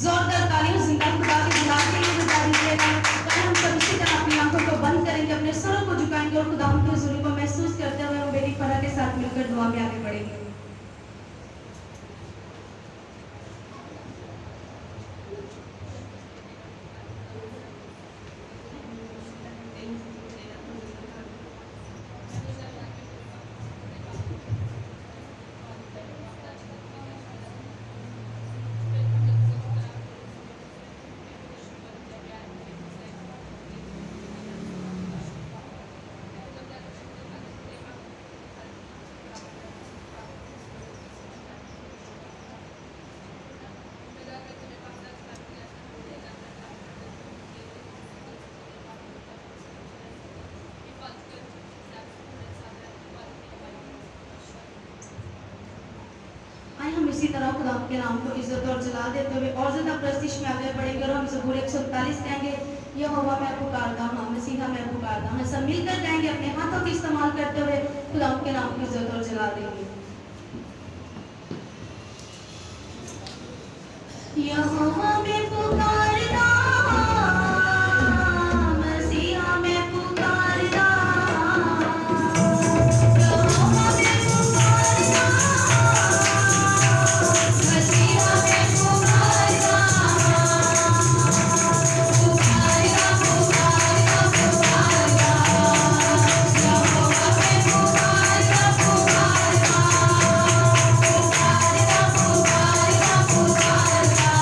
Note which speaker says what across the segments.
Speaker 1: जोरदार तालियों जिंदा खुदा की बुलाते हुए बजा दीजिएगा। और हम सब इसी तरह अपनी आंखों को बंद करेंगे, अपने सरों को झुकाएंगे और खुदा की हुजूरी को महसूस करते हुए हम बेटी फरा के साथ मिलकर दुआ में आगे बढ़ेंगे। हम इसी तरह खुदा के नाम को इज्जत और जला देते हुए और ज्यादा प्रस्तिश में आगे बढ़ेंगे और हम ज़बूर 147 कहेंगे, यहोवा मैं पुकारता हूँ, मसीहा मैं पुकारता हूँ। सब मिलकर गाएंगे, अपने हाथों का इस्तेमाल करते हुए खुदा के नाम को इज्जत और जला देंगे। यहोवा मैं पुकारता, मसीहा मैं पुकारता, यहोवा मैं पुकारता, मसीहा मैं पुकारता, पुकारता पुकारता पुकारता, यहोवा मैं पुकारता पुकारता, पुकारता पुकारता पुकारता,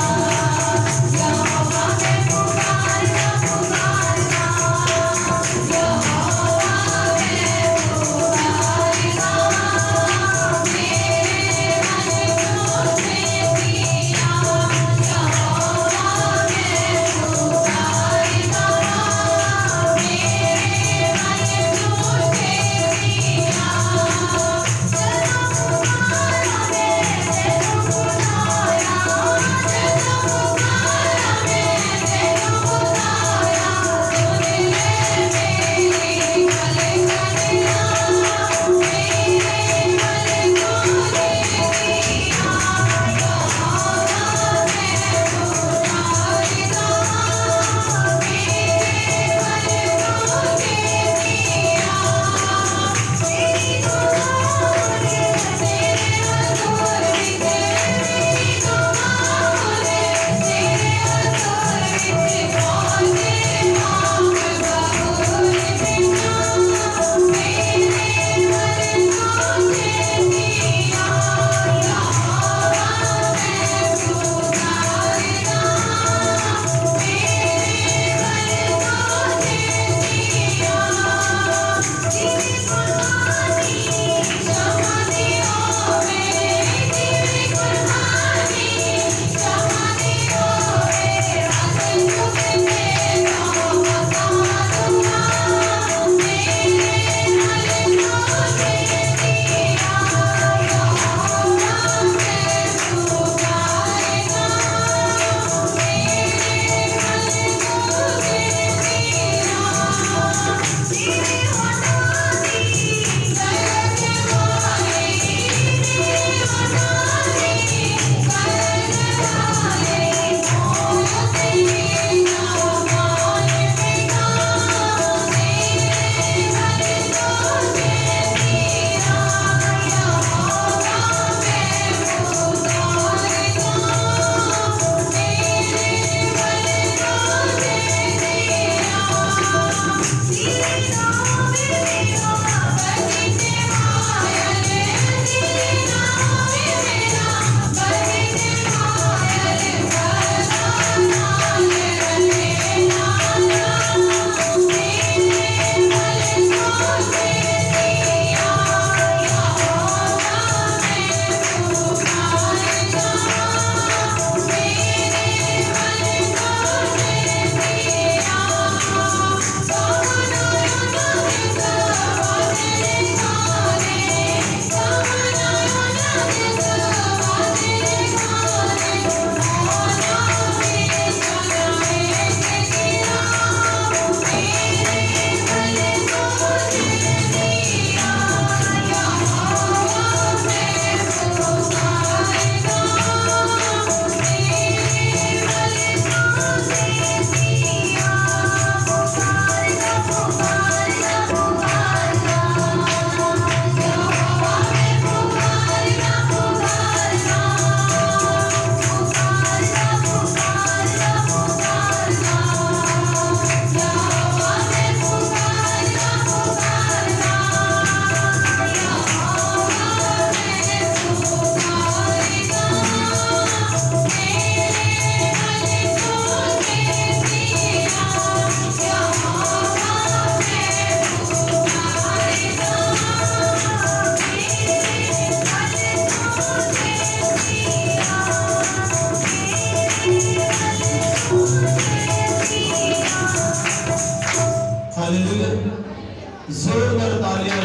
Speaker 2: जोरदार तालियां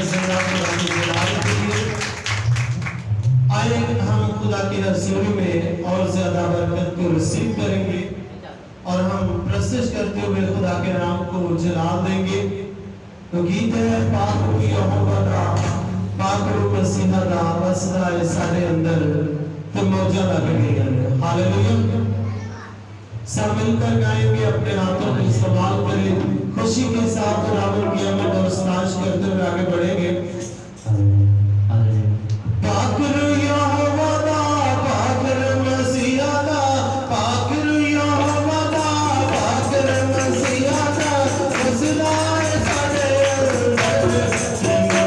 Speaker 2: के लिए। आए हम खुदा की रसूली में और ज्यादा बरकत को रिसीव करेंगे और हम प्रस्तुत करते हुए खुदा के नाम को जलाल देंगे। तो गीत है पाक रूह यहोवा का, पाक रूह मसीहा का वसदा है सारे अंदर तो मौजा लगनी है। हालेलुया। सब मिलकर गाएंगे, अपने हाथों को इस्तेमाल करें, खुशी के साथ खुदावंद की आमद और स्ताज करते हुए आगे बढ़ेंगे। पाक रूह यहोवा का, पाक रूह मसीहा का, पाक रूह यहोवा का, पाक रूह मसीहा का वसदा है सारे अंदर तो मौजा लगनी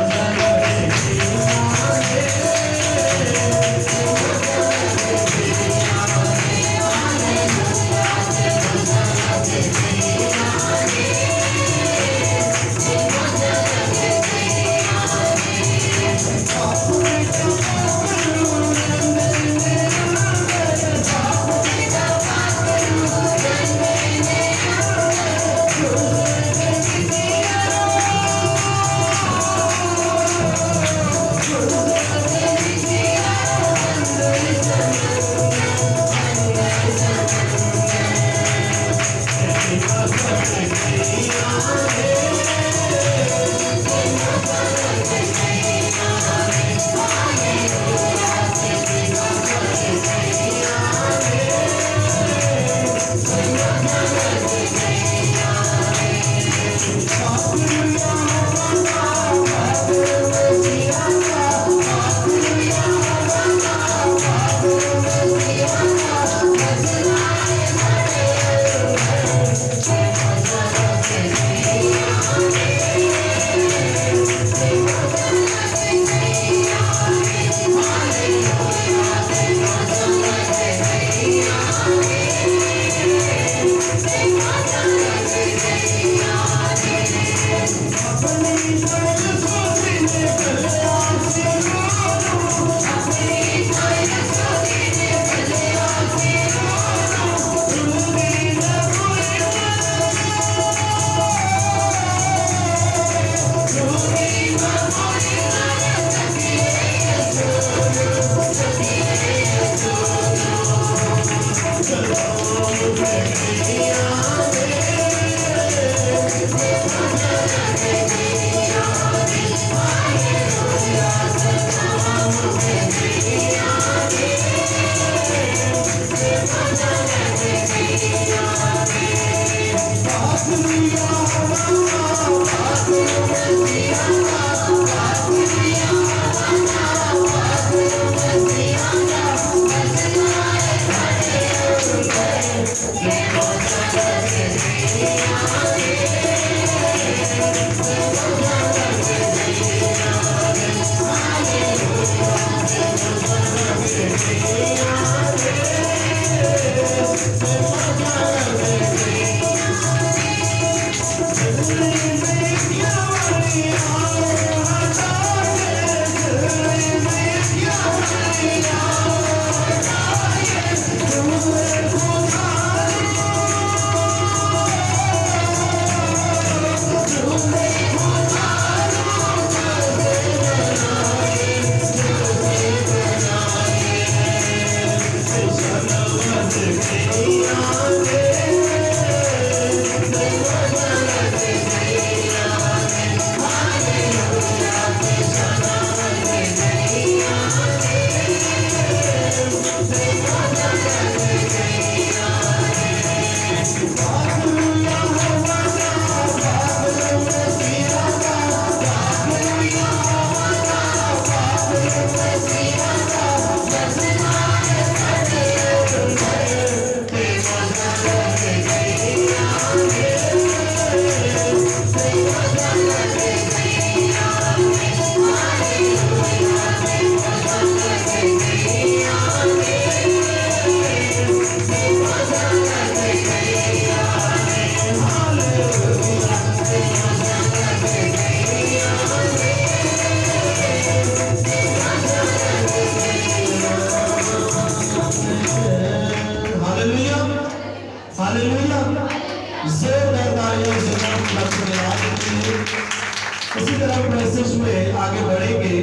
Speaker 2: इसी तरह मैसेज में आगे बढ़ेंगे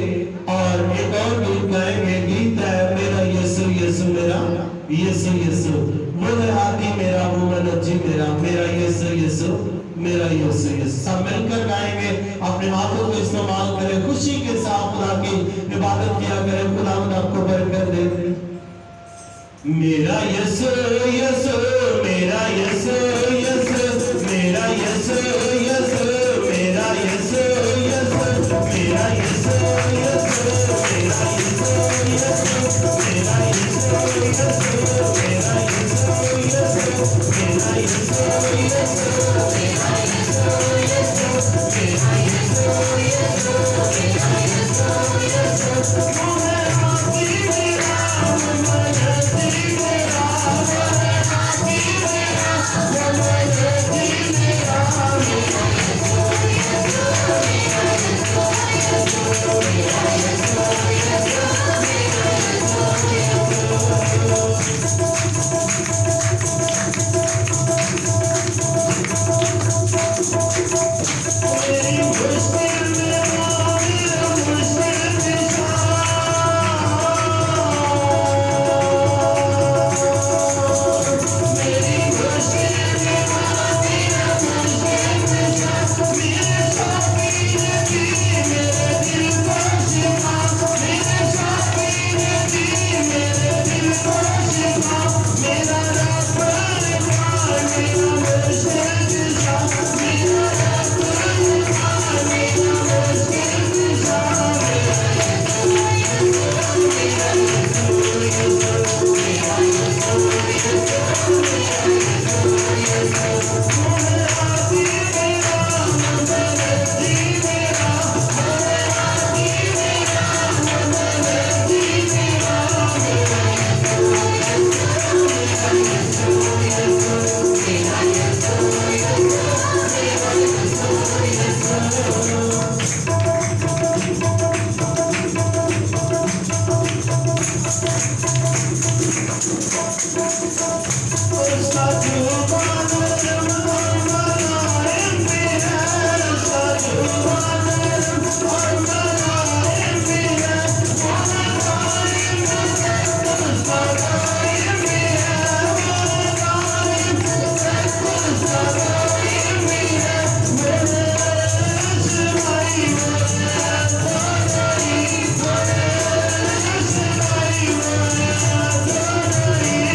Speaker 2: और एक और गीत गाएंगे। गीत है मेरा यीशु यीशु मेरा यीशु यीशु, वो है आदि मेरा, वो है नजी मेरा, मेरा यीशु यीशु मेरा यीशु यीशु। सब मिलकर गाएंगे, अपने हाथों को इस्तेमाल करें, खुशी के साथ खुदा की इबादत किया करें। खुदा आपको बरकत दे। मेरा यीशु यीशु मेरा यीशु यीशु मेरा यीशु यीशु मेरा यीशु यीशु मेरा यीशु यीशु मेरा यीशु यीशु मेरा यीशु यीशु मेरा यीशु यीशु मेरा यीशु यीशु मेरा यीशु यीशु मेरा यीशु यीशु मेरा यीशु यीशु मोहे आती मेरा मजती मेरा मोहे आती मेरा मजती मेरा मेरा यीशु यीशु मेरा यीशु यीशु मेरा यीशु यीशु मेरा मेरी मुश्किल में मेरा मुश्किल दिशा, मेरी मुश्किल में मेरा मुश्किल दिशा, मेरे साथी ने दी मेरे दिल को शिफा, मेरे साथी ने दी मेरे दिल को शिफा, मेरा रब मेरा मुश्किल दिशा, मेरा रब मेरा मुश्किल दिशा, उसका जुबान और मनाए मेरा, उसका जुबान और मनाए मेरा, मनाए मेरा, उसका गाए मेरा, मनाए उसका गाए मेरा, मेरे शिवाई मेरा तोड़ई, मेरे शिवाई मेरा तोड़ई,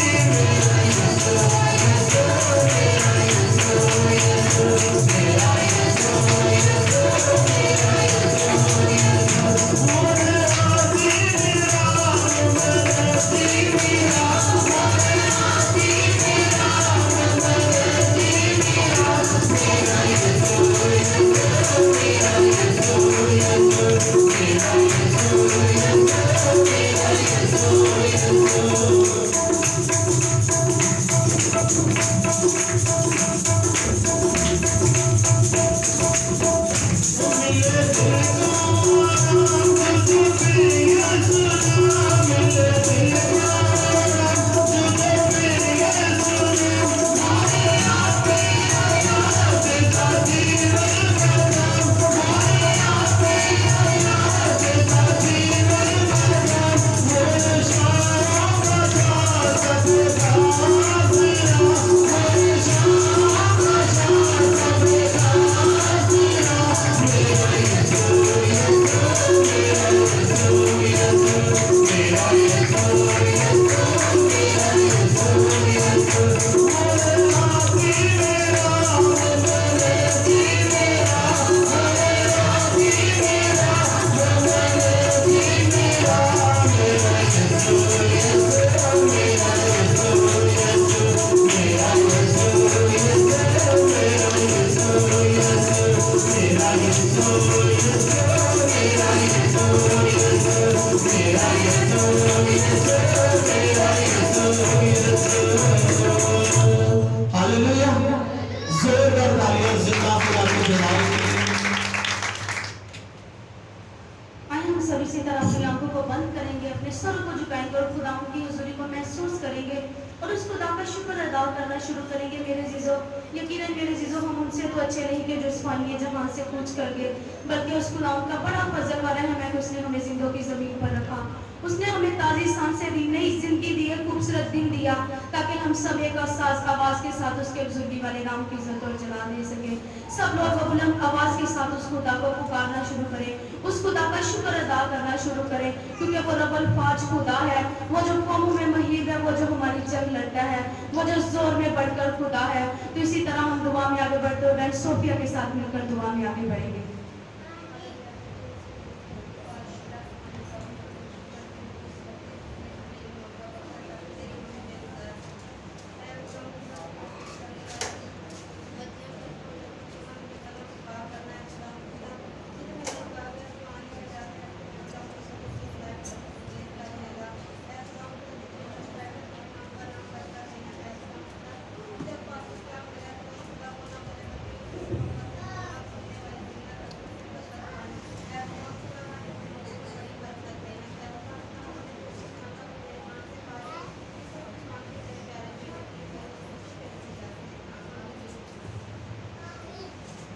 Speaker 1: का शुक्र अदा करना शुरू करेंगे मेरे जीजो। यकीनन मेरे जीजो हम उनसे तो अच्छे नहीं कि जो इस फानी जहां से कूच कर गए, बल्कि उस खुदाम का बड़ा फजल वाला है कि उसने हमें जिंदों की जमीन पर रखा। उसने हमें ताजी सांसें दी, नई जिंदगी दी, एक खूबसूरत दिन दिया ताकि हम सब एक साज आवाज के साथ उसके बुजुर्गी वाले नाम की इज्जत और जला दे सके। सब लोग बुलंद आवाज के साथ उस खुदा को पुकारना शुरू करें, उस खुदा का शुक्र अदा करना शुरू करें, क्योंकि वो रब्बुल फाज खुदा है, वो जो कौमों में महीब है, वो जो हमारी जंग लड़ता है, वो जो जोर में बढ़कर खुदा है। तो इसी तरह हम दुआ में आगे बढ़ते हुए बहन सोफिया के साथ मिलकर दुआ में आगे बढ़ेंगे।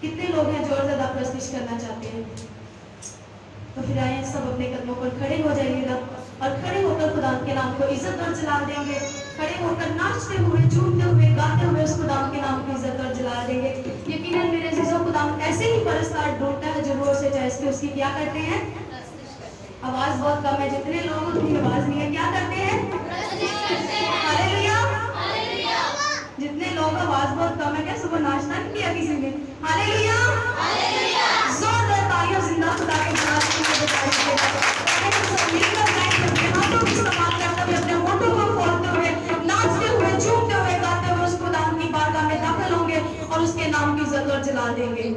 Speaker 1: कितने लोग हैं जो और ज्यादा प्रस्तिश करना चाहते हैं? तो फिर आए सब अपने कदमों पर खड़े हो जाइएगा और खड़े होकर खुदा के नाम को इज्जत और जलाल देंगे। खड़े होकर नाचते हुए, झूमते हुए, गाते हुए उस खुदा के नाम को इज्जत और जलाल देंगे। यकीनन मेरे जीजों, खुदा ऐसे ही परस्तार ढूंढता है जो रोज से चाहे उसकी क्या करते हैं? आवाज बहुत कम है, जितने लोग उतनी आवाज नहीं है, क्या करते हैं? हालेलुया। जितने लोग आवाज बहुत कम है, क्या सुबह नाश्ता नहीं किया किसी ने? हालेलुया। जोरदार तालियों जिंदा खुदा के नाम के लिए बताइए। सब मिलकर गाएं, अपने हाथों को इस्तेमाल करते हुए, अपने होठों को खोलते हुए, नाचते हुए, झूमते हुए, गाते हुए उस खुदा की बारगाह में दाखिल होंगे और उसके नाम की इज्जत और जला देंगे।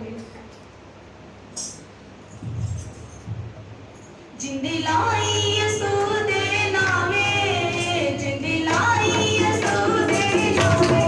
Speaker 1: जिंदे लाई यसू दे नामे, जिंदे लाई यसू दे नामे,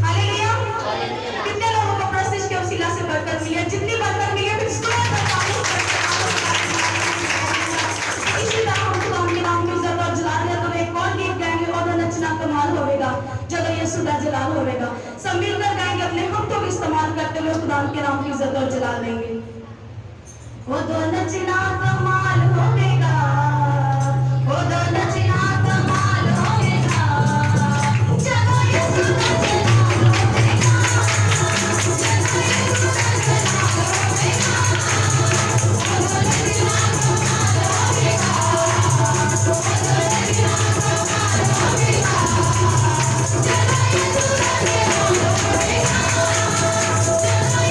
Speaker 1: हालेलुया। कितने लोगों को प्रस्तिश के वसीला से बरकत मिली है? जितनी बरकत मिली है, फिर जोर से तालियों से इसी तरह हम खुदा के नाम की इज्जत और जलाल है, तो एक और गीत गाएंगे और नचना कमाल होगा जब यीशु दा जलाल होगा। सब मिलकर गाएंगे, अपने हाथों का इस्तेमाल करते हुए खुदा के नाम की इज्जत और जलाल देंगे। वो दो नचना कमाल होगा, वो दो नचना कमाल होगा, चलो यीशु दा जलाल होगा, चलो यीशु दा जलाल होगा, वो दो नचना कमाल होगा, वो दो नचना कमाल होगा, चलो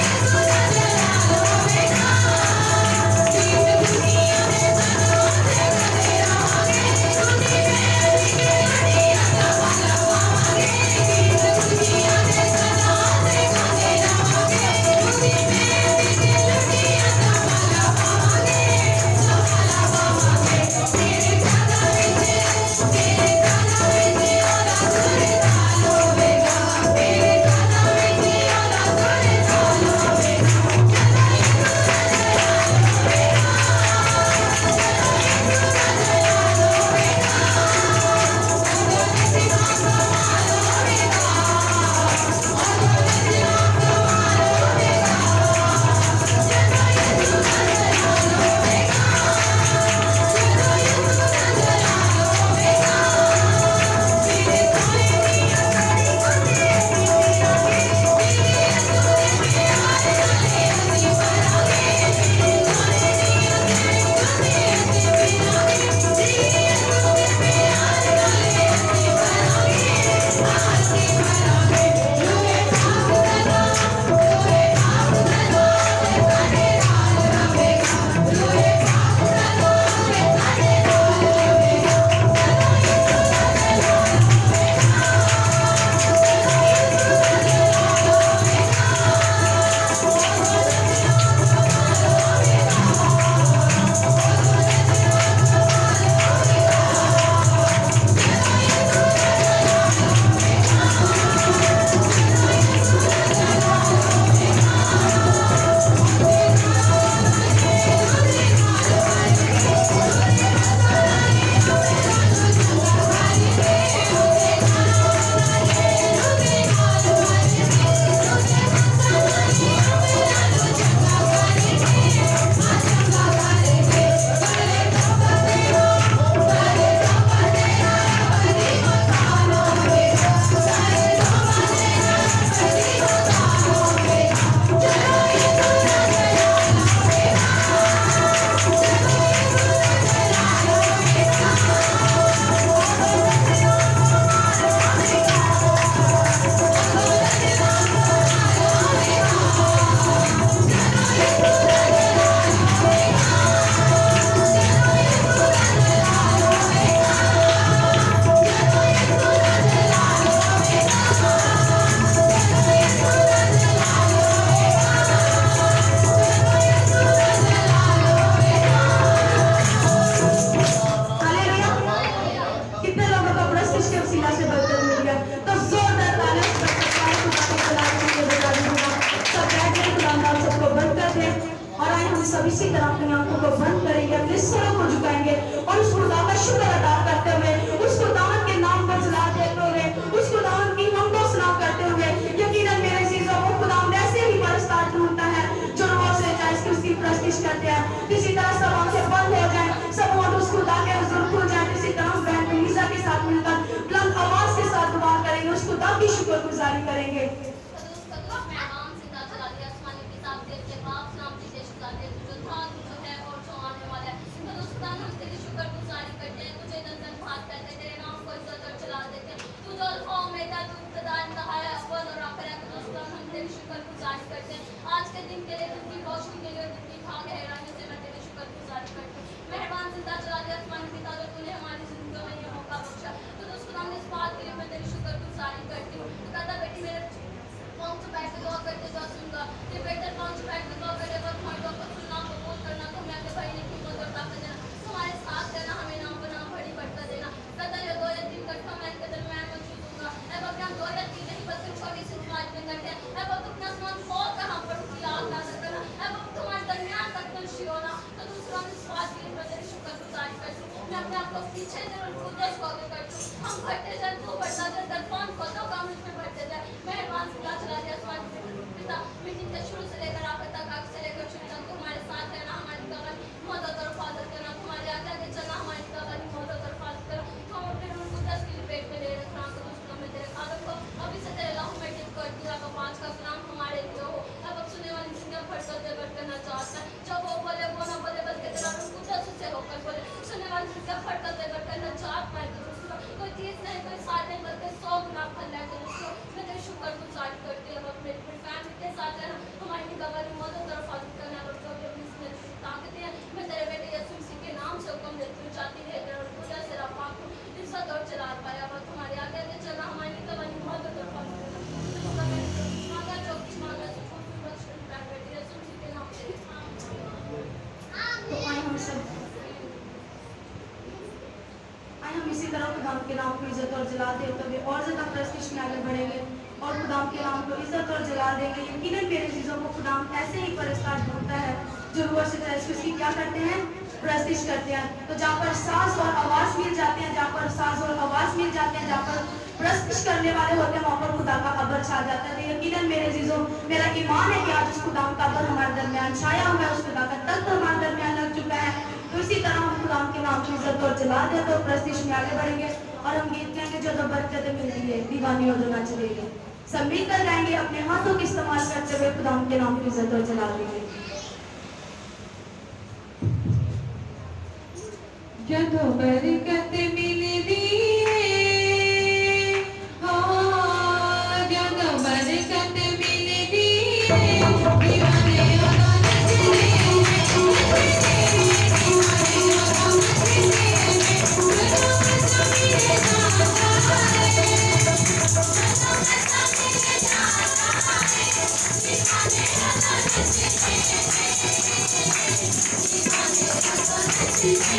Speaker 1: यीशु दा जलाल होगा, चलो यीशु दा जलाल होगा। सब इसी तरह अपनी आंखों को बंद करेंगे, अपने सिरों को झुकाएंगे और उस खुदा का शुक्र अदा करते हुए, उस खुदावन के नाम पर जला देते हुए, उस खुदावन की हमदो सना करते हुए, यकीनन मेरे अजीजों वो खुदावन ऐसे ही परस्तार ढूंढता है जो रोज से चाहे उसकी प्रस्तिश करते हैं। किसी तरह सब आंखें बंद हो जाएं, सब होंठ उस खुदा के हुजूर खुल जाएं। किसी तरह बहन मीज़ा के साथ मिलकर बुलंद आवाज के साथ दुआ करेंगे, उस खुदा की शुक्रगुजारी करेंगे।
Speaker 3: आज के दिन के लिए, दिन की रोशनी के लिए, दिन की खाक गहराइयों से मैं तेरी शुक्रगुजारी करती हूँ। मेहरबान जिंदा चला दिया आसमानी पिता, जो तूने हमारी जिंदगी में ये मौका बख्शा, तो उसको हमने इस बात के लिए मैं तेरी शुक्रगुजारी करती हूँ। कहता बेटी मेरे नहीं कोई साथ नहीं बल्कि 100 गुना फल लेकर उसको मैं तेरे शुक्रगुजार करती हूँ अपने फैमिली के साथ रहना हमारी निगरानी में मदद और हिफाजत करना और जो भी अपनी इसमें ताकत है मैं तेरे बेटे यीशु मसीह के नाम से हुक्म देती हूँ चाहती है तेरा पूजा से रफा को इज्जत और जलाल पाया वह तुम्हारे आगे आगे चलना हमारी निगरानी में मदद और हिफाजत करना मांगा जो कुछ मांगा सो खूबसूरत प्यार बेटे यीशु मसीह के नाम से
Speaker 1: तो आए हम इसी तरह खुदाम के नाम को इज्जत और जलाल देते हुए और ज़्यादा प्रेस्टीज में आगे बढ़ेंगे और खुदाम के नाम को इज्जत और जलाल देंगे। यकीनन मेरे चीज़ों को खुदाम ऐसे ही परस्तार ढूंढता है जो रूह से उसकी क्या करते हैं, प्रेस्टीज करते हैं। तो जहाँ पर सांस और आवाज़ मिल जाते हैं, जहाँ पर सांस और आवाज़ मिल जाते हैं, जहाँ पर प्रेस्टीज करने वाले होते हैं, वहाँ पर खुदा का अबर छा जाता है। तो यकीनन मेरे चीज़ों मेरा ईमान है कि आज उस खुदाम का अबर हमारे दरमियान छाया हुआ है, उस खुदा का तख्त हमारे दरमियान लग चुका है। तो इसी तरह हम खुदाम के नाम की इज्जत और जला देते और प्रेस्टीज में आगे बढ़ेंगे और हम गीत गाएंगे जो तो बरकतें मिलती है दीवानी और जो ना चलेगी। सब मिलकर गाएंगे अपने हाथों का इस्तेमाल करते हुए खुदाम के नाम की इज्जत और जला देंगे।
Speaker 4: ਜਦੋਂ ਬਰਕਤ ਮਿਲਦੀ ਏ ਹਾਂ ਜਦੋਂ ਬਰਕਤ ਮਿਲਦੀ ਏ ਦੀਵਾਨੇ ਉਹਦਾ ਨੱਚਦੇ ਨੇ ਦੀਵਾਨੇ ਉਹਦਾ ਨੱਚਦੇ ਨੇ ਜਦੋਂ ਮਸਾ ਮਿਲੇ ਜਾਂਦਾ ਏ ਜਦੋਂ ਮਸਾ ਮਿਲੇ ਜਾਂਦਾ ਏ ਦੀਵਾਨੇ ਉਹਦਾ ਨੱਚਦੇ ਨੇ ਦੀਵਾਨੇ ਉਹਦਾ ਨੱਚਦੇ ਨੇ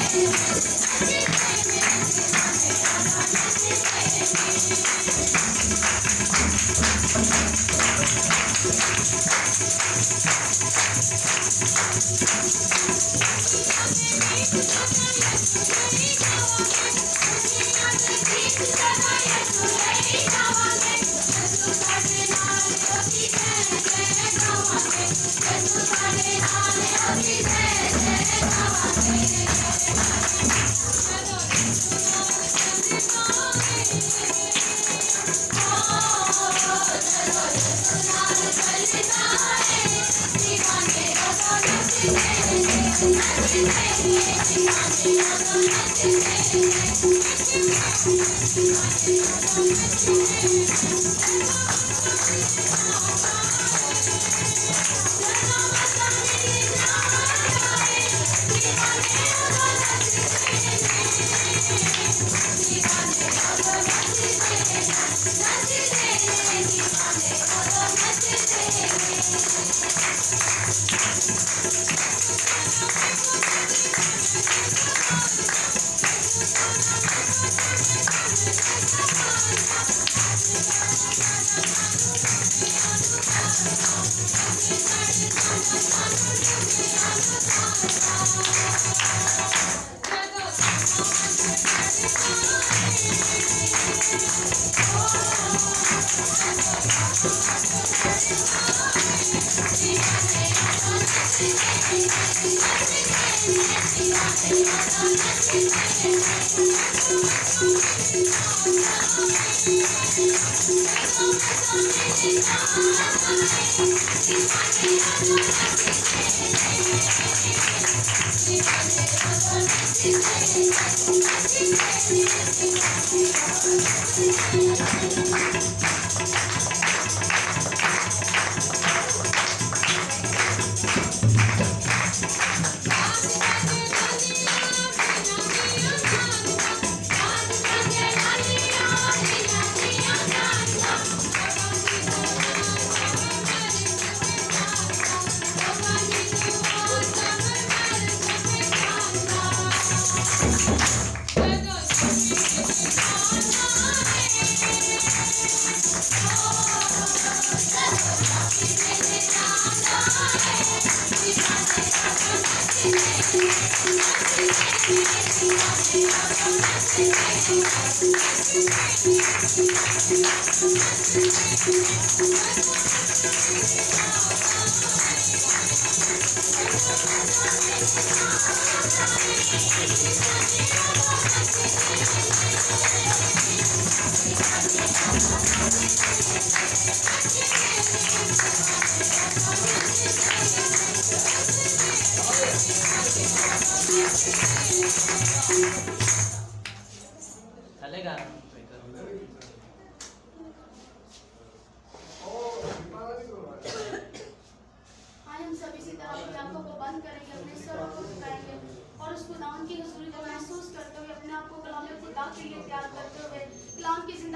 Speaker 5: चलेगा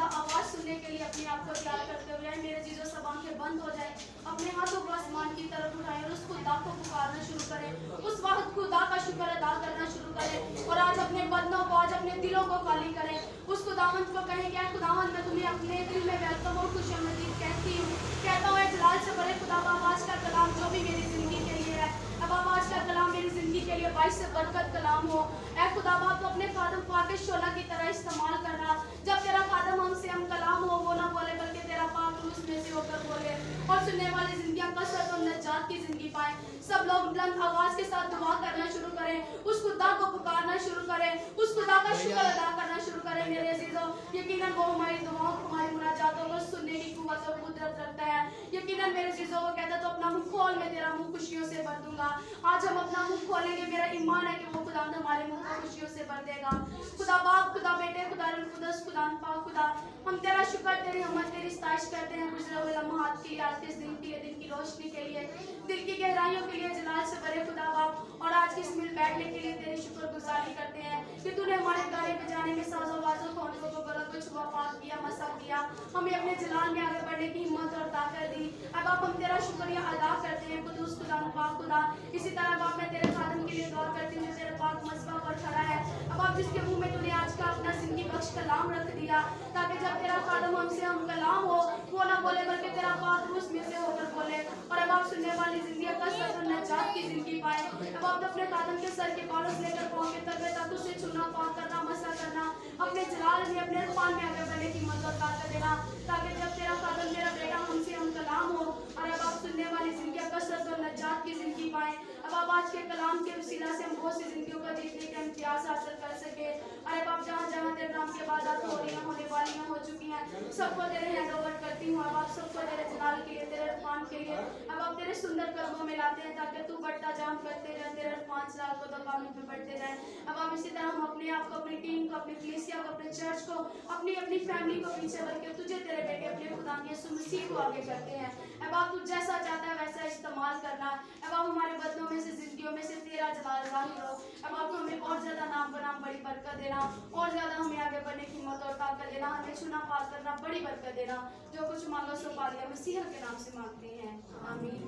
Speaker 1: जिंदा आवाज सुनने के लिए अपने आप को तैयार करते हुए आए। मेरे जीजो सब आंखें बंद हो जाए, अपने हाथों को आसमान की तरफ उठाएं और उस खुदा को पुकारना शुरू करें। उस वक्त खुदा का शुक्र अदा करना शुरू करें और आज अपने बदनों को, आज अपने दिलों को खाली करें। उस खुदावंत को कहें, क्या खुदावंत मैं तुम्हें अपने दिल में वेलकम और खुशामदीद कहती हूँ, कहता हूँ जलाल से बड़े खुदा बाप, आज का कलाम जो भी मेरी जिंदगी के लिए है, अब आप आज का कलाम मेरी जिंदगी के लिए बाइस से बरकत कलाम हो। ऐ खुदा बाप, अपने खादम को आके शोला की तरह इस्तेमाल करना। जब तेरा खादम हमसे हम कलाम हो, वो ना बोले बल्कि तेरा पाक रूह उसमें से होकर बोले और सुनने वाली जिंदगियां कसरत और नजात की जिंदगी पाए। सब लोग बुलंद आवाज के साथ दुआ करना शुरू करें, उस खुदा को पुकारना शुरू करें, उस खुदा का शुक्र अदा करना शुरू करें। मेरे अजीजों, यकीनन वो हमारी दुआओं को, हमारी मुनाजातों को सुनने की कुव्वत और कुदरत रखता है। यकीनन मेरे अजीजों, वो कहता तो अपना मुंह खोल, मैं तेरा मुंह खुशियों से भर दूंगा। आज हम अपना मुंह खोलेंगे, मेरा ईमान है कि वो खुदा हमारे मुंह को खुशियों से भर देगा। खुदा बाप, खुदा बेटे, खुदा रूह कुदस, खुदा पाक, खुदा हम तेरा शुक्र, तेरी हमद, तेरी सताइश करते हैं गुजरे हुए लम्हात के लिए, आज के इस दिन के लिए, दिन की रोशनी के लिए, दिल की गहराइयों के लिए, जलाल से भरे खुदा बाप। और आज की इस मिल बैठने के लिए तेरी शुक्रगुजारी करते हैं कि तूने हमारे गाने बजाने में, साजो वाजो खोटों को गलत को छुआ पाक किया, मसा किया, हमें अपने जलाल में आगे बढ़ने की हिम्मत और ताकत दी। अब आप हम तेरा शुक्रिया अदा करते हैं कुदूस खुदा पाक खुदा। इसी तरह बाप मैं तेरे खादम के लिए दुआ करती हूँ जो तेरे पाक मसबा पर खड़ा है। अब आप जिसके मुंह में तूने आज का अपना जिंदगी बख्श कलाम रख दिया, ताकि जब तेरा खादम हमसे हम कलाम हो, वो ना बोले बल्कि तेरा पाक रूह में से होकर बोले। और अब आप सुनने वाली जिंदगी कसरत और नजात की जिंदगी पाए। अब आप अपने खादम के सर के बालों से लेकर पाँव के तक तक उसे छूना, पाक करना, मसा करना, अपने जलाल में, अपने पान में आगे बढ़ने की मदद ताकत देना, ताकि जब तेरा खादम, तेरा बेटा हमसे हम कलाम हो, और अब आप सुनने वाली जिंदगी कसरत और नजात की जिंदगी पाए। अब आप आज के कलाम के वसीला से हम बहुत सी जिंदगियों का जीतने के इम्तियाज हासिल कर सके। अरे बाप, जहाँ जहाँ तेरे नाम के इबादत हो रही हैं, होने वाली हो चुकी हैं, सबको तेरे हैंड ओवर करती हूँ। अब आप सबको तेरे जलाल के लिए, तेरे इरफान के लिए, अब आप तेरे सुंदर कदमों में लाते हैं, ताकि तू बढ़ता जाम करते जाए, तेरे इरफान से आपको दबाव में बढ़ते जाए। अब आप इसी तरह हम अपने आप को, अपनी टीम को, अपनी कलीसिया को, अपने चर्च को, अपनी अपनी फैमिली को पीछे करके तुझे, तेरे बेटे, अपने खुदा यीशु मसीह को आगे करते हैं। अब आप तू जैसा चाहता है वैसा इस्तेमाल करना। अब आप हमारे बदनों में से, जिंदगियों में से तेरा जलाल जाहिर हो। अब आप हमें और ज्यादा नाम बनाम बड़ी बरकत देना, और ज्यादा हमें आगे बढ़ने की हिम्मत और ताकत देना, हमें छूना पार करना, बड़ी बरकत देना। जो कुछ मांगो सो पा लिया, मसीह के नाम से मांगते हैं, आमीन।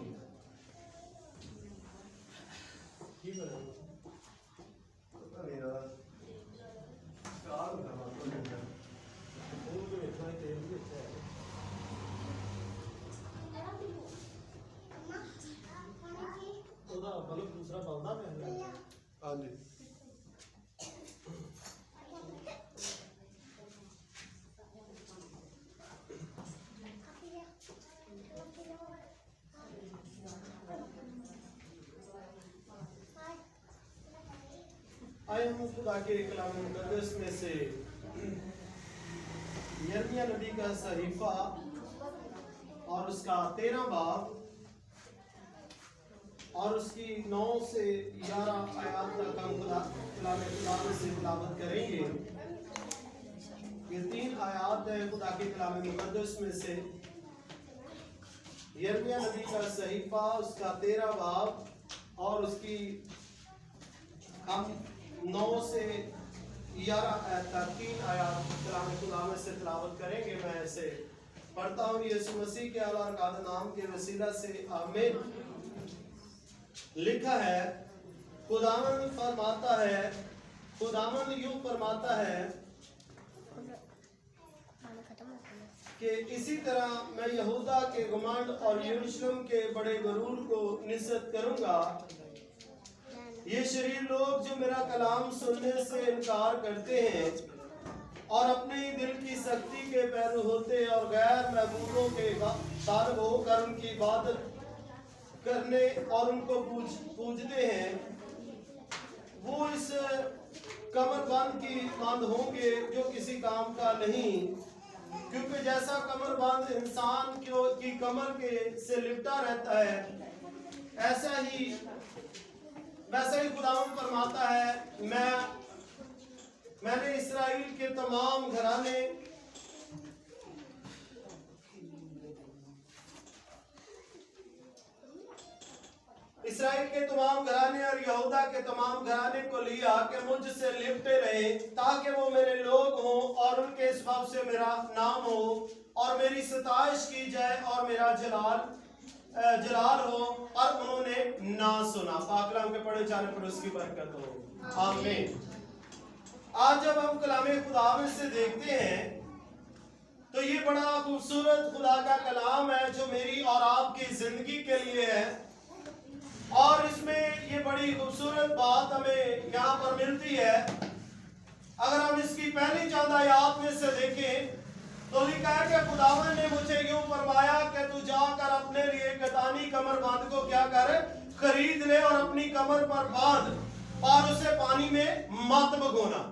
Speaker 2: मतलब दूसरा बंदा में हाँ जी। आए हम खुदा के कलाम मुकद्दस में से यिर्मयाह नबी का सहीफा और उसका 13 बाब और उसकी 9 से 11 आयत तक हम कलाम खुदा से तिलावत करेंगे। ये 3 आयत है खुदा के कलाम मुकद्दस में से यिर्मयाह नबी का सहीफा, उसका 13 बाब और उसकी हम 9 से 11 आयत तक 3 आयत कलाम खुदा में से तिलावत करेंगे। मैं ऐसे पढ़ता हूँ यीशु मसीह के आला और काद नाम के वसीला से आमीन। लिखा है, खुदावन फरमाता है, खुदावन यूं फरमाता है कि इसी तरह मैं यहूदा के घमंड और यरूशलेम के बड़े गरूर को निस्सत करूंगा। ये शरीर लोग जो मेरा कलाम सुनने से इनकार करते हैं और अपने ही दिल की सख्ती के पैरू होते और गैर महबूबों के तालब होकर उनकी इबादत करने और उनको पूजते हैं, वो इस कमरबंद की मांद होंगे जो किसी काम का नहीं, क्योंकि जैसा कमरबंद इंसान की कमर के से लिपटा रहता है, वैसा ही खुदावंद फरमाता है, मैंने इस्राएल के तमाम घराने इस्राएल के तमाम घराने और यहूदा के तमाम घराने को लिया कि मुझसे लिपटे रहे, ताकि वो मेरे लोग हों और उनके सबब से मेरा नाम हो और मेरी सताइश की जाए और मेरा जलाल हो, और उन्होंने ना सुना। पाक कलाम के पढ़े जाने पर उसकी बरकत हो। आमीन। आज जब हम कलामे खुदा में से देखते हैं तो ये बड़ा खूबसूरत खुदा का कलाम है जो मेरी और आपकी जिंदगी के लिए है, और इसमें ये बड़ी खूबसूरत बात हमें यहाँ पर मिलती है। अगर हम इसकी पहली चंद आयत में से देखें तो लिखा है कि खुदावन ने मुझे यूं फरमाया कि तू जाकर अपने लिए कतानी कमरबंद को क्या कर, खरीद ले और अपनी कमर पर बांध और उसे पानी में मत भगोना।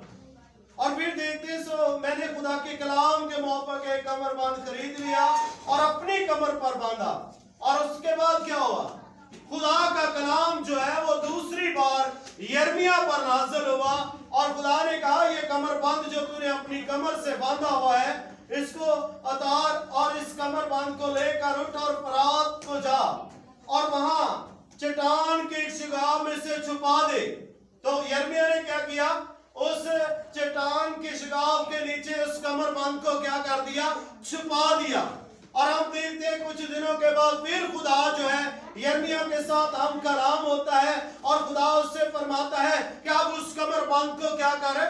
Speaker 2: और फिर देखते सो मैंने खुदा के कलाम के मौके एक कमरबंद खरीद लिया और अपनी कमर पर बांधा, और उसके बाद क्या हुआ, खुदा का कलाम जो है वो दूसरी बार यिर्मयाह पर नाज़िल हुआ, और खुदा ने कहा ये कमरबंद जो तूने अपनी कमर से बांधा हुआ है इसको उतार और इस कमरबंद को लेकर उठ और फरात को जा और वहां चट्टान के एक शिगाव में से छुपा दे। तो यिर्मयाह ने क्या किया, उस चट्टान के शिगाव के नीचे उस कमरबंद को क्या कर दिया, छुपा दिया। और हम देखते हैं कुछ दिनों के बाद फिर खुदा जो है यिर्मयाह के साथ हम कलाम होता है और खुदा उससे फरमाता है कि अब उस कमरबंद को क्या करे,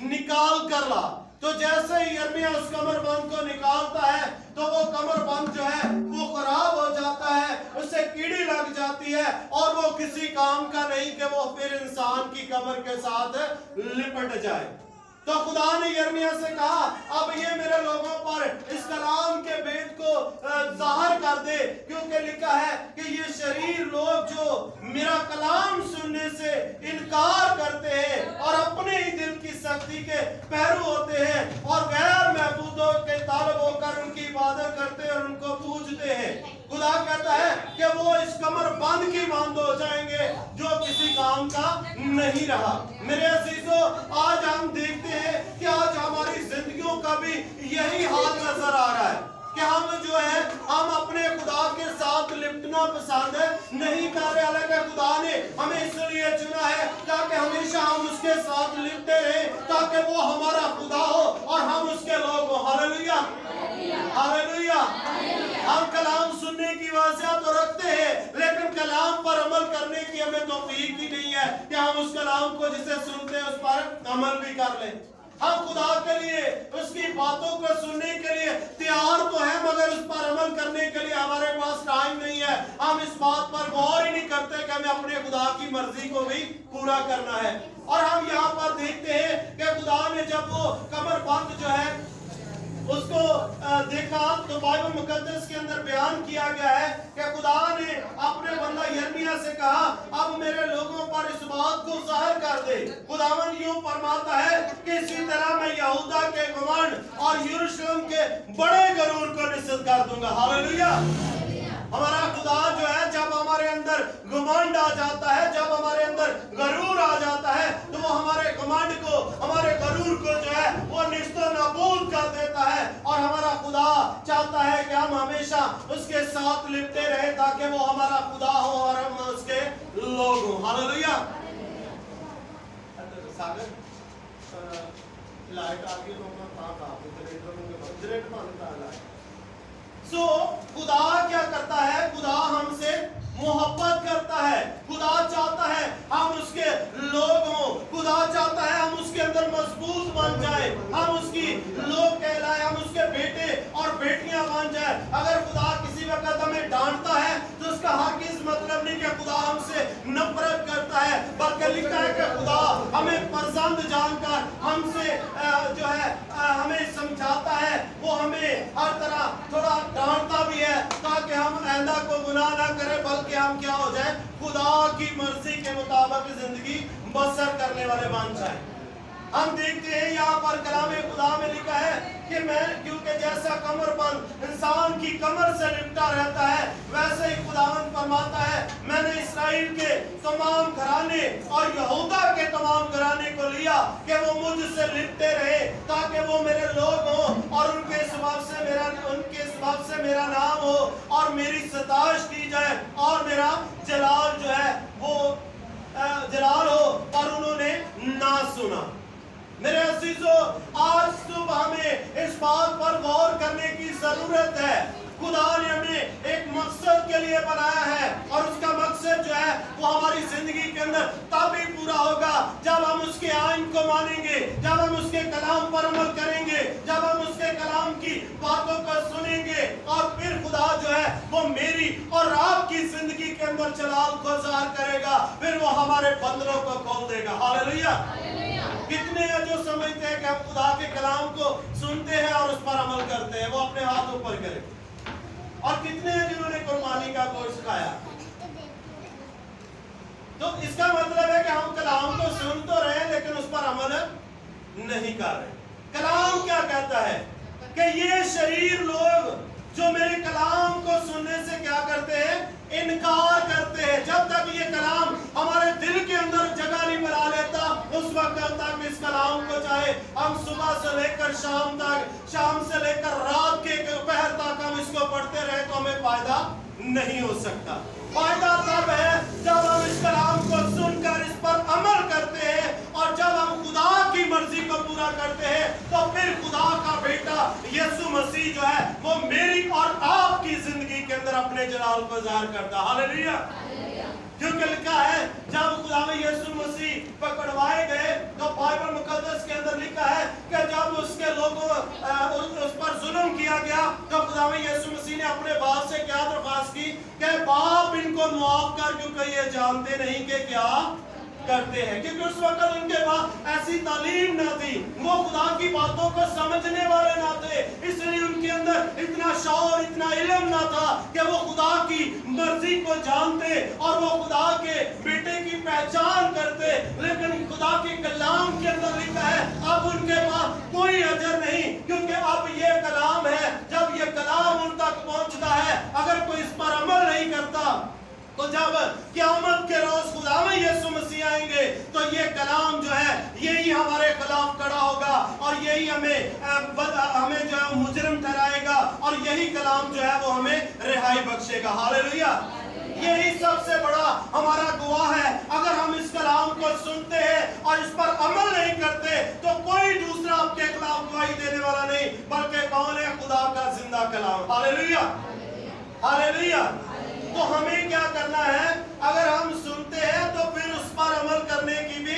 Speaker 2: निकाल कर ला। तो जैसे ही यिर्मयाह उस कमरबंद को निकालता है तो वो कमरबंद जो है वो खराब हो जाता है, उससे कीड़ी लग जाती है और वो किसी काम का नहीं कि वो फिर इंसान की कमर के साथ लिपट जाए। तो खुदा ने यिर्मयाह से कहा अब ये मेरे लोगों पर इस कलाम के भेद को जाहिर कर दे, क्योंकि लिखा है कि ये शरीर लोग जो मेरा कलाम सुनने से इनकार करते हैं और अपने ही दिल की सख्ती के पैरू होते हैं और गैर महबूदों के तालब होकर उनकी इबादत करते हैं और उनको पूजते हैं। खुदा कहता है कि वो इस कमरबंद की मांद हो जाएंगे जो किसी काम का नहीं रहा। मेरे अजीजों, आज हम देखते हैं कि आज हमारी जिंदगियों का भी यही हाल नजर आ रहा है कि हम जो है हम अपने खुदा के साथ लिपटना पसंद नहीं कर रहे, हालांकि खुदा ने हमें इसलिए चुना है ताकि हमेशा हम उसके साथ लिपटे रहे, ताकि वो हमारा खुदा हो और हम उसके लोग हो। Hallelujah, hallelujah. हम कलाम सुनने की वास्ता तो रखते हैं, लेकिन कलाम पर अमल करने की हमें तौफीक ही नहीं है कि हम उस कलाम को जिसे सुनते हैं उस पर अमल भी कर लें। हम खुदा के लिए उसकी बातों को सुनने के लिए तैयार तो है, मगर उस पर अमल करने के लिए हमारे पास टाइम नहीं है। हम इस बात पर गौर ही नहीं करते कि हमें अपने खुदा की मर्जी को भी पूरा करना है। और हम यहाँ पर देखते हैं कि खुदा ने जब वो कमरबंद जो है उसको देखा तो बाइबल मुकद्दस के अंदर बयान किया गया है कि खुदा ने अपने बंदा यिर्मयाह से कहा अब मेरे लोगों पर इस बात को जाहिर कर दे। खुदावन यूं फरमाता है कि इसी तरह मैं यहूदा के घमंड और यरूशलेम के बड़े गरूर को निश्चित कर दूंगा। हालेलुया। हमारा खुदा जो है जब हमारे अंदर घमंड आ जाता है, जब हमारे अंदर गरूर आ जाता है, तो वो हमारे घमंड को, हमारे गरूर को जो है वो निश्चित नाबूद कर देता है। और हमारा खुदा चाहता है कि हम हमेशा उसके साथ लिपटे रहे ताकि वो हमारा खुदा हो और हम उसके लोग हो। हालेलुया। सागर लाइट आ गई तो जनरेटर बंद कर लाइट। सो खुदा क्या करता है, खुदा हमसे मोहब्बत करता है, खुदा चाहता है हम उसके लोग हों, खुदा चाहता है हम उसके अंदर मजबूत बन जाए, हम उसकी लोग कहलाए, हम उसके बेटे और बेटियां बन जाए। अगर खुदा किसी वक्त हमें डांटता है तो उसका हरगिज़ मतलब नहीं कि खुदा हमसे नफरत करता है, बल्कि लिखा है कि खुदा हमें पसंद जानकर हमसे जो है हमें समझाता है, वो हमें हर तरह थोड़ा डांटता भी है ताकि हम आइंदा को गुनाह ना करें, बल्कि हम क्या हो जाए, खुदा की मर्जी के मुताबिक जिंदगी बसर करने वाले बन जाए। हम देखते हैं यहाँ पर कलामे खुदा में लिखा है कि मैं, क्योंकि जैसा कमरबंद इंसान की कमर से लिपटा रहता है, वैसे ही खुदावंद फरमाता है मैंने इसराइल के तमाम घराने और यहूदा के तमाम घराने को लिया कि वो मुझसे लिपटे रहे ताकि वो मेरे लोग हों और उनके सबब से मेरा, उनके बात से मेरा नाम हो और मेरी सताइश की जाए और मेरा जलाल जो है वो जलाल हो, और उन्होंने ना सुना। मेरे अजीजों, आज सुबह हमें इस बात पर गौर करने की जरूरत है। खुदा ने हमें एक मकसद के लिए बनाया है और उसका मकसद जो है वो हमारी जिंदगी के अंदर तब ही पूरा होगा जब हम उसके आइन को मानेंगे, जब हम उसके कलाम पर अमल करेंगे, जब हम उसके कलाम की बातों को सुनेंगे, और फिर खुदा जो है वो मेरी और आपकी जिंदगी के अंदर जलाल को ज़ाहिर करेगा, फिर वो हमारे बंधनों को खोल देगा। हालेलुया। कितने हैं जो समझते हैं कि हम खुदा के कलाम को सुनते हैं और उस पर अमल करते हैं? वो अपने हाथ ऊपर करें। और कितने हैं जिन्होंने कुर्बानी का कोर्स खाया? तो इसका मतलब है कि हम कलाम को सुन तो रहे हैं लेकिन उस पर अमल नहीं कर रहे। कलाम क्या कहता है कि ये शरीर लोग जो मेरे कलाम को सुनने से क्या करते हैं? इनकार करते हैं। जब तक ये कलाम हमारे दिल के अंदर जगह नहीं बना लेता, उस वक्त तक इस कलाम को चाहे हम सुबह से लेकर शाम तक, शाम से लेकर रात के दोपहर तक हम इसको पढ़ते रहे तो हमें फायदा नहीं हो सकता। फायदा तब है जब हम इस कलाम को सुनकर इस पर अमल करते हैं, और जब हम खुदा की मर्जी को पूरा करते हैं तो फिर खुदा का बेटा यीशु मसीह जो है वो मेरी और आपकी जिंदगी के अंदर अपने जलाल को ज़ाहिर करता। हालेलुया। क्योंकि लिखा है जब खुदा में यीशु मसीह पकड़वाए गए तो बाइबल मुकद्दस के अंदर लिखा है कि जब उसके लोगों उस पर जुल्म किया गया तो खुदा में यीशु मसीह ने अपने बाप से क्या दरख्वास्त की कि बाप इनको माफ कर, क्योंकि ये जानते नहीं कि क्या करते हैं। क्योंकि उस वक्त उनके पास ऐसी तालीम ना थी, वो खुदा की बातों को समझने वाले ना थे, इसलिए उनके अंदर इतना शौर, इतना इल्म ना था कि वो खुदा की मर्जी को जानते और वो खुदा के बेटे की पहचान करते। लेकिन खुदा के कलाम के अंदर लिखा है अब उनके पास कोई अजर नहीं, क्योंकि अब ये कलाम है। जब ये कलाम उन तक पहुंचता है, अगर कोई इस पर अमल नहीं करता तो जब क़यामत के रोज खुदा में यीशु मसीह आएंगे तो ये कलाम जो है यही हमारे खिलाफ खड़ा होगा और यही हमें जो है मुजरिम ठहराएगा, और यही कलाम जो है वो हमें रिहाई बख्शेगा। हालेलुया। यही सबसे बड़ा हमारा गवाह है। अगर हम इस कलाम को सुनते हैं और इस पर अमल नहीं करते तो कोई दूसरा आपके खिलाफ गवाही देने वाला नहीं, बल्कि कौन है? खुदा का जिंदा कलाम। हालेलुया। हालेलुया। तो हमें क्या करना है? अगर हम सुनते हैं तो फिर उस पर अमल करने की भी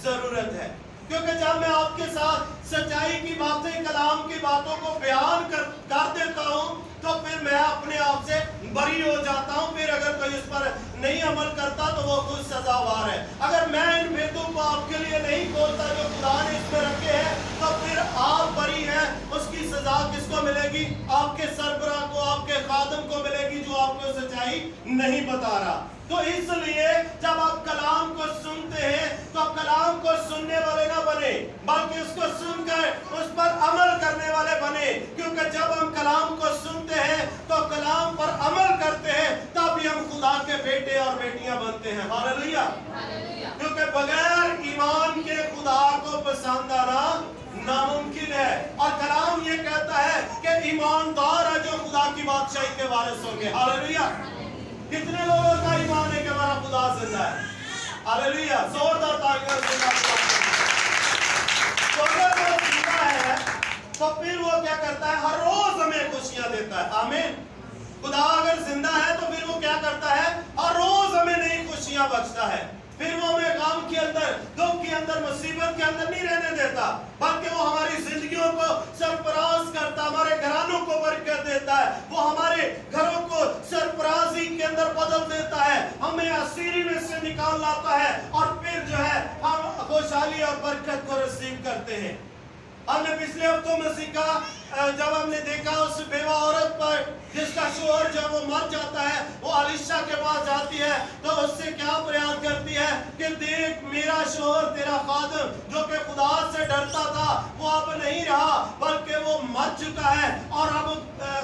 Speaker 2: जरूरत है, क्योंकि जब मैं आपके साथ सच्चाई की बातें, कलाम की बातों को बयान कर देता हूँ तो फिर मैं अपने आप से बरी हो जाता हूँ। फिर अगर कोई इस पर नहीं अमल करता तो वो खुद सजावार है। अगर मैं इन भेदों को आपके लिए नहीं खोलता जो खुदा ने इसमें रखे हैं तो फिर आप बरी हैं। उसकी सजा किसको मिलेगी? आपके सरबराह को, आपके खादम को मिलेगी जो आपको सच्चाई नहीं बता रहा। तो इसलिए जब आप कलाम को सुनते हैं तो कलाम को सुनने वाले ना बने, बल्कि उसको सुनकर उस पर अमल करने वाले बने। क्योंकि जब हम कलाम को सुनते हैं तो कलाम पर अमल करते हैं, तभी हम खुदा के बेटे और बेटियां बनते हैं। हालेलुया। क्योंकि बगैर ईमान के खुदा को पसंद आना नामुमकिन है। और कलाम ये कहता है कि ईमानदार है जो खुदा की बादशाही के वारिस होंगे। हालेलुया। कितने लोगों का ईमान है कि हमारा खुदा जिंदा है? हालेलुया। जोरदार तालियां से तो अगर वो जिंदा है तो फिर वो क्या करता है? हर रोज हमें खुशियां देता है। आमीन। खुदा अगर जिंदा है तो फिर वो क्या करता है? हर रोज हमें नई खुशियां बख्शता है। फिर वो हमें गम के अंदर, दुख के अंदर, मुसीबत के अंदर नहीं रहने देता, बल्कि वो हमारी जिंदगियों को सरफराज करता, हमारे घरानों को बरकत देता है। वो हमारे घरों को सरफराजी के अंदर बदल देता है, हमें असीरी में से निकाल लाता है, और फिर जो है हम खुशहाली और बरकत को रिसीव करते हैं। हमने पिछले हफ्तों में सीखा, जब हमने देखा उस बेवा औरत पर जिसका शोहर जब वो मर जाता है, वो अलीशा के पास जाती है तो उससे क्या प्रयास करती है कि देख मेरा शोहर, तेरा खादम जो कि खुदा से डरता था वो अब नहीं रहा, बल्कि वो मर चुका है, और अब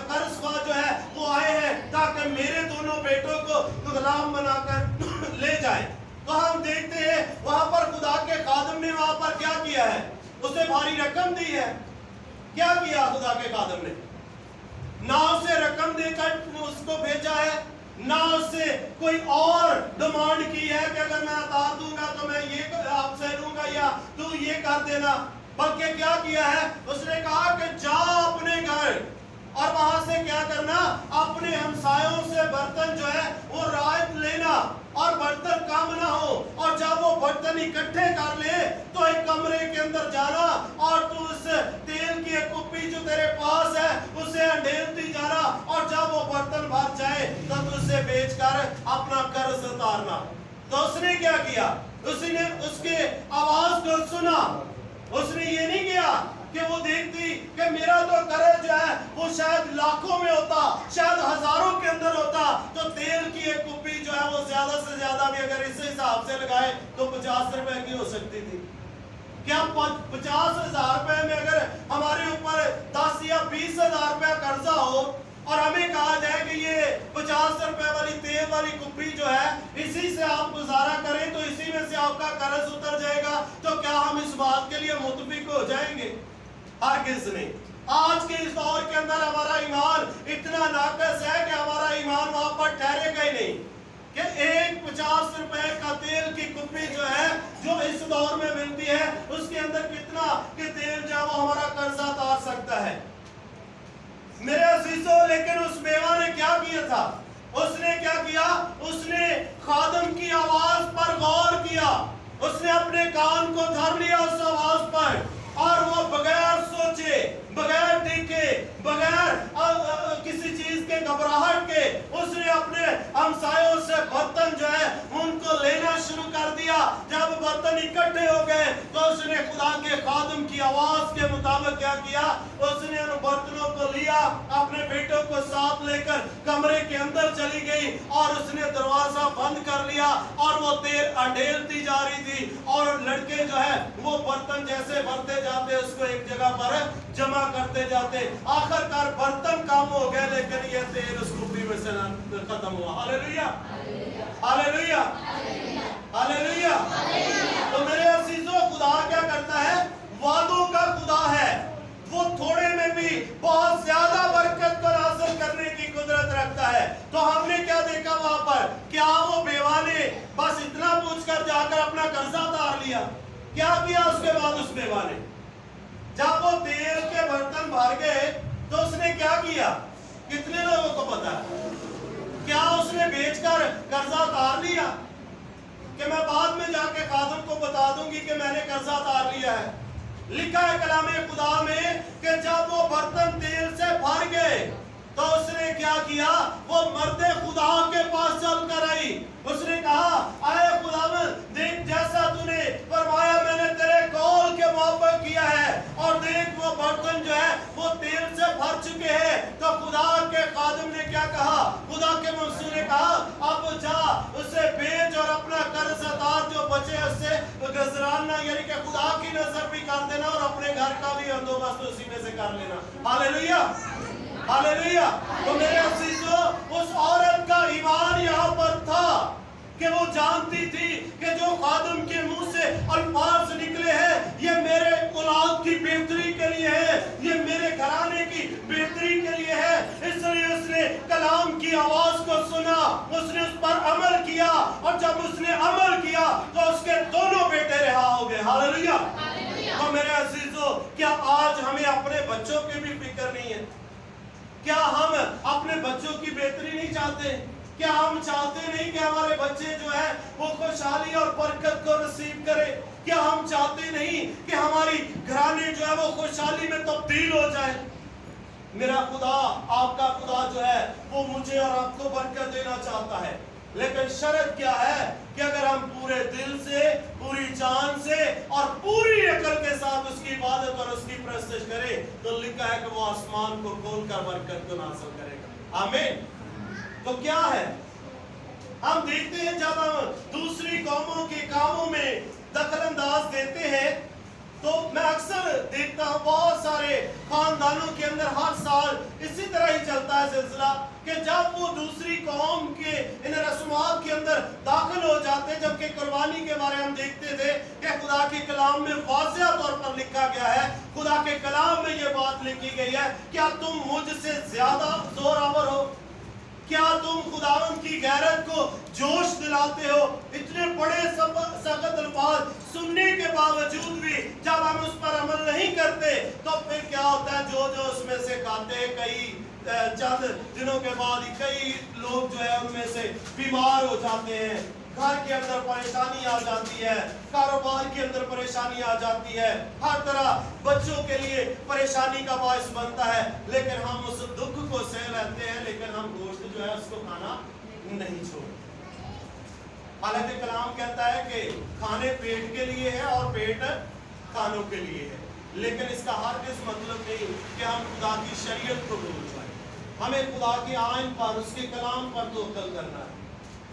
Speaker 2: कर्ज़ख्वाह जो है वो आए हैं ताकि मेरे दोनों बेटों को गुलाम बनाकर ले जाए। तो हम देखते हैं वहां पर खुदा के खादम ने वहां पर क्या किया है? उसे भारी रकम दी है। क्या किया खुदा के खादम ने? ना इनाम देकर उसको भेजा है, ना उससे कोई और डिमांड की है कि अगर मैं उतार दूंगा तो मैं ये आपसे लूंगा या तू ये कर देना। बल्कि क्या किया है, उसने कहा कि जा अपने घर और वहां से क्या करना, अपने हमसायों से बर्तन जो है वो रायत लेना और बर्तन कम ना हो, और जब वो बर्तन इकट्ठे कर ले तो एक कमरे के अंदर जाना और तू उस तेल की एक कुप्पी जो तेरे पास है उसे अंडेलती जाना, और जब वो बर्तन भर जाए तो तू उसे बेचकर अपना कर्ज उतारना। तो उसने क्या किया, उसने उसके आवाज को सुना। उसने ये नहीं किया कि वो देखती कि मेरा तो कर्ज जो है वो शायद लाखों में होता, शायद हजारों के अंदर होता, तो तेल की एक कुप्पी जो है वो ज्यादा से ज्यादा भी अगर इस हिसाब से लगाए तो 50 रुपए की हो सकती थी। क्या 50,000 रुपए में अगर हमारे ऊपर 10 या 20,000 रुपया कर्जा हो और हमें कहा जाए कि ये 50 रुपए वाली तेल वाली कुप्पी जो है इसी से आप गुजारा करें तो इसी में से आपका कर्ज उतर जाएगा, तो क्या हम इस बात के लिए मुतफिक हो जाएंगे? हरगिज़ नहीं। आज के इस दौर के अंदर हमारा ईमान इतना नाकस है कि हमारा ईमान वहां पर ठहरेगा ही नहीं कि एक 50 रुपए का तेल की कुप्पी जो है जो इस दौर में मिलती है उसके अंदर कितना कि तेल जो वो हमारा कर्जा उतार सकता है। मेरे अजीजों, लेकिन उस बेवा ने क्या किया था, उसने क्या किया, उसने खादम की आवाज पर गौर किया, उसने अपने कान को धर लिया उस आवाज पर, और वो बगैर सोचे, बगैर देखे, बगैर किसी चीज के घबराहट के उसने अपने हमसायों से बर्तन जो है उनको लेना शुरू कर दिया। जब बर्तन इकट्ठे हो गए तो उसने खुदा के खादिम की आवाज के मुताबिक क्या किया, उसने उन बर्तनों को लिया, अपने बेटों को साथ लेकर कमरे के अंदर चली गई और उसने दरवाजा बंद कर लिया और वो तेल अंडेलती जा रही थी, और लड़के जो है वो बर्तन जैसे भरते जाते उसको एक जगह पर जमा करते जाते। आखिरकार बर्तन काम हो गए लेकिन ये तेल उस कुप्पी में से खत्म हुआ। Hallelujah, hallelujah, hallelujah. तो मेरे अजीजों, खुदा क्या करता है, वादों का खुदा है, वो थोड़े में भी बहुत ज्यादा बरकत को हासिल करने की कुदरत रखता है। तो हमने क्या देखा वहां पर, क्या वो बेवा ने बस इतना पूछकर जाकर अपना कर्जा उतार लिया? क्या किया उसके बाद उस बेवा ने? जब वो तेल के बर्तन भर गए तो उसने क्या किया? कितने लोगों को पता है? क्या उसने बेचकर कर्जा उतार लिया कि मैं बाद में जाके खादिम को बता दूंगी कि मैंने कर्जा उतार लिया है? लिखा है कलामे खुदा में कि जब वो बर्तन तेल से भर गए तो उसने क्या किया, वो मर्दे खुदा के पास चलकर आई। उसने कहा, आए खुदावंद, देख जैसा तूने फरमाया मैंने तेरे कौल के मुताबिक किया है, और देख वो बर्तन जो है वो तेल से भर चुके हैं। तो खुदा के खादिम ने क्या कहा, खुदा के मरसूल ने कहा, अब जा उसे बेच और अपना कर्ज उतार, जो बचे उससे गुजराना यानी कि खुदा की नजर भी कर देना और अपने घर का भी बंदोबस्त उसी में से कर लेना। Hallelujah, hallelujah. तो मेरे अजीजों, उस औरत का ईमान यहाँ पर था कि वो जानती थी कि जो खादिम के मुंह से अल्फाज निकले हैं ये मेरे औलाद की बेहतरी के लिए है, ये मेरे घराने की बेहतरी के लिए है। इसलिए उसने कलाम की आवाज को सुना, उसने उस पर अमल किया, और जब उसने अमल किया तो उसके दोनों बेटे रिहा हो गए। हालेलुया। तो मेरे अजीजों, क्या आज हमें अपने बच्चों की भी फिक्र नहीं है? क्या हम अपने बच्चों की बेहतरी नहीं चाहते? क्या हम चाहते नहीं कि हमारे बच्चे जो है वो खुशहाली और बरकत को नसीब करे? क्या हम चाहते नहीं कि हमारी घराने जो है वो खुशहाली में तब्दील हो जाए? मेरा खुदा, आपका खुदा जो है वो मुझे और आपको बरकत देना चाहता है, लेकिन शर्त क्या है कि अगर हम पूरे दिल से, पूरी जान से और पूरी अकल के साथ उसकी इबादत और उसकी प्रस्तुत करें तो लिखा है कि वो आसमान को खोलकर बरकत को हासिल करेगा। आमीन। तो क्या है, हम देखते हैं जब हम दूसरी कौमों के कामों में दखल अंदाज देते हैं तो मैं अक्सर देखता हूँ बहुत सारे खानदानों के अंदर हर साल इसी तरह ही चलता है सिलसिला कि जब वो दूसरी कौम के इन रस्मात के अंदर दाखिल हो जाते, जबकि कुर्बानी के बारे में हम देखते थे कि खुदा के कलाम में वाज़िह तौर पर लिखा गया है, खुदा के कलाम में ये बात लिखी गई है, क्या तुम मुझसे ज्यादा जोरावर हो?
Speaker 5: क्या तुम खुदावंद की गैरत को जोश दिलाते हो? इतने बड़े सख्त अल्फाज सुनने के बावजूद भी जब हम उस पर अमल नहीं करते तो फिर क्या होता है? जो जो उसमें से खाते हैं, कई चंद दिनों के बाद ही कई लोग जो है उनमें से बीमार हो जाते हैं, घर के अंदर परेशानी आ जाती है, कारोबार के अंदर परेशानी आ जाती है, हर तरह बच्चों के लिए परेशानी का बायस बनता है। लेकिन हम उस दुख को सह लेते हैं, लेकिन हम गोश्त जो है उसको खाना नहीं छोड़ते। हालांकि कलाम कहता है कि खाने पेट के लिए है और पेट खानों के लिए है, लेकिन इसका हरगिज़ मतलब नहीं कि हम खुदा की शरीयत को भूल जाएं। हमें खुदा के आइन पर, उसके कलाम पर तवक्कुल करना है,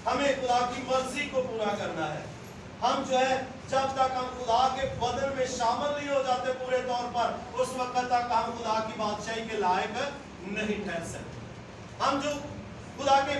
Speaker 5: हमें खुदा की मर्जी को पूरा करना है। हम जो है जब तक हम खुदा के बदन में शामिल नहीं हो जाते पूरे तौर पर, उस वक्त तक हम खुदा की बादशाही के लायक नहीं ठहर सकते। हम जो खुदा के